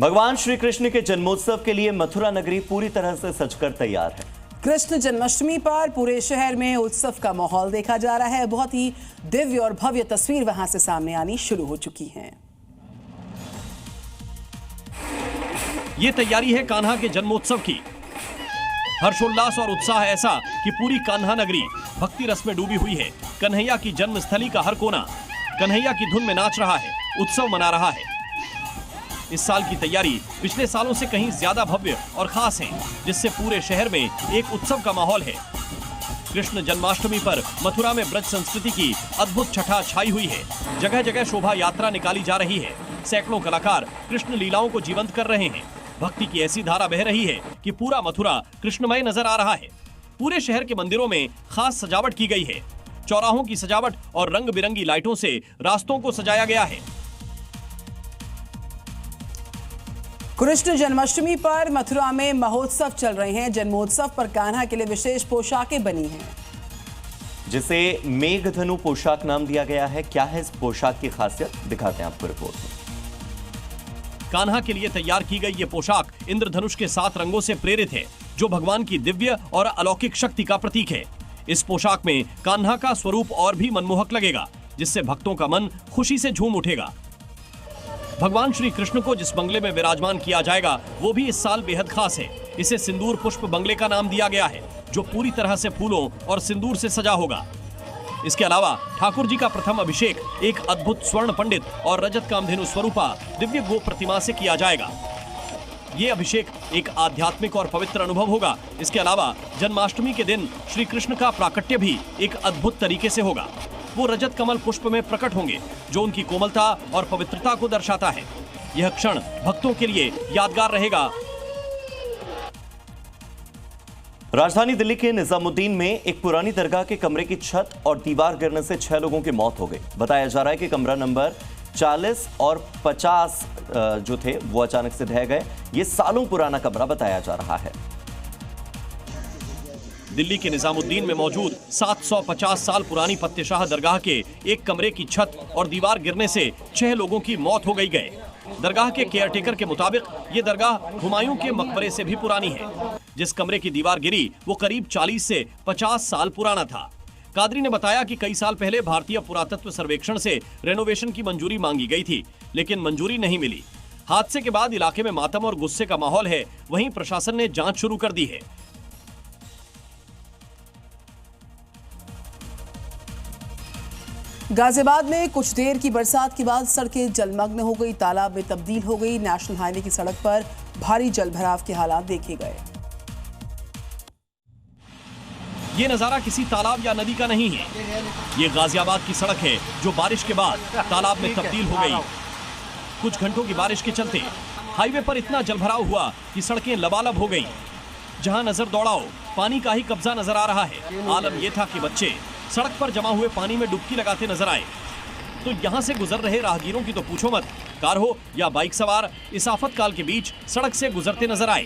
भगवान श्री कृष्ण के जन्मोत्सव के लिए मथुरा नगरी पूरी तरह से सजकर तैयार है। कृष्ण जन्माष्टमी पर पूरे शहर में उत्सव का माहौल देखा जा रहा है। बहुत ही दिव्य और भव्य तस्वीर वहां से सामने आनी शुरू हो चुकी है। ये तैयारी है कान्हा के जन्मोत्सव की। हर्षोल्लास और उत्साह ऐसा कि पूरी कान्हा नगरी भक्ति रस में डूबी हुई है। कन्हैया की जन्मस्थली का हर कोना कन्हैया की धुन में नाच रहा है, उत्सव मना रहा है। इस साल की तैयारी पिछले सालों से कहीं ज्यादा भव्य और खास है, जिससे पूरे शहर में एक उत्सव का माहौल है। कृष्ण जन्माष्टमी पर मथुरा में ब्रज संस्कृति की अद्भुत छठा छाई हुई है। जगह जगह शोभा यात्रा निकाली जा रही है। सैकड़ों कलाकार कृष्ण लीलाओं को जीवंत कर रहे हैं। भक्ति की ऐसी धारा बह रही है कि पूरा मथुरा कृष्णमय नजर आ रहा है। पूरे शहर के मंदिरों में खास सजावट की गई है। चौराहों की सजावट और रंग बिरंगी लाइटों से रास्तों को सजाया गया है। कृष्ण जन्माष्टमी पर मथुरा में महोत्सव चल रहे हैं। जन्मोत्सव पर कान्हा के लिए विशेष पोशाकें बनी हैं, जिसे मेघधनु पोशाक नाम दिया गया है। क्या है इस पोशाक की खासियत, दिखाते हैं आपको रिपोर्ट में। कान्हा के लिए तैयार की गई ये पोशाक इंद्रधनुष के 7 रंगों से प्रेरित है, जो भगवान की दिव्य और अलौकिक शक्ति का प्रतीक है। इस पोशाक में कान्हा का स्वरूप और भी मनमोहक लगेगा, जिससे भक्तों का मन खुशी से झूम उठेगा। भगवान श्री कृष्ण को जिस बंगले में विराजमान किया जाएगा वो भी इस साल बेहद खास है। इसे सिंदूर पुष्प बंगले का नाम दिया गया है, जो पूरी तरह से फूलों और सिंदूर से सजा होगा। इसके अलावा ठाकुर जी का प्रथम अभिषेक एक अद्भुत स्वर्ण पंडित और रजत कामधेनु स्वरूपा दिव्य गो प्रतिमा से किया जाएगा। ये अभिषेक एक आध्यात्मिक और पवित्र अनुभव होगा। इसके अलावा जन्माष्टमी के दिन श्री कृष्ण का प्राकट्य भी एक अद्भुत तरीके से होगा। वो रजत कमल पुष्प में प्रकट होंगे, जो उनकी कोमलता और पवित्रता को दर्शाता है। यह क्षण भक्तों के लिए यादगार रहेगा। राजधानी दिल्ली के निजामुद्दीन में एक पुरानी दरगाह के कमरे की छत और दीवार गिरने से 6 लोगों की मौत हो गई। बताया जा रहा है कि कमरा नंबर 40 और 50 जो थे वो अचानक से ढह गए। ये सालों पुराना कमरा बताया जा रहा है। दिल्ली के निजामुद्दीन में मौजूद 750 साल पुरानी फतेहशाह दरगाह के एक कमरे की छत और दीवार गिरने से 6 लोगों की मौत हो गई। दरगाह के केयरटेकर के मुताबिक ये दरगाह हुमायूं के मकबरे से भी पुरानी है। जिस कमरे की दीवार गिरी वो करीब 40 से 50 साल पुराना था। कादरी ने बताया कि कई साल पहले भारतीय पुरातत्व सर्वेक्षण से रेनोवेशन की मंजूरी मांगी गई थी, लेकिन मंजूरी नहीं मिली। हादसे के बाद इलाके में मातम और गुस्से का माहौल है। वहीं प्रशासन ने जांच शुरू कर दी है। गाजियाबाद में कुछ देर की बरसात के बाद सड़कें जलमग्न हो गई, तालाब में तब्दील हो गई। नेशनल हाईवे की सड़क पर भारी जलभराव के हालात देखे गए। ये नजारा किसी तालाब या नदी का नहीं है। ये गाजियाबाद की सड़क है, जो बारिश के बाद तालाब में तब्दील हो गई। कुछ घंटों की बारिश के चलते हाईवे पर इतना जलभराव हुआ कि सड़कें लबालब हो गई। जहां नजर दौड़ाओ पानी का ही कब्जा नजर आ रहा है। आलम यह था कि बच्चे सड़क पर जमा हुए पानी में डुबकी लगाते नजर आए। तो यहां से गुजर रहे राहगीरों की तो पूछो मत। कार हो या बाइक सवार इस आफत काल के बीच सड़क से गुजरते नजर आए।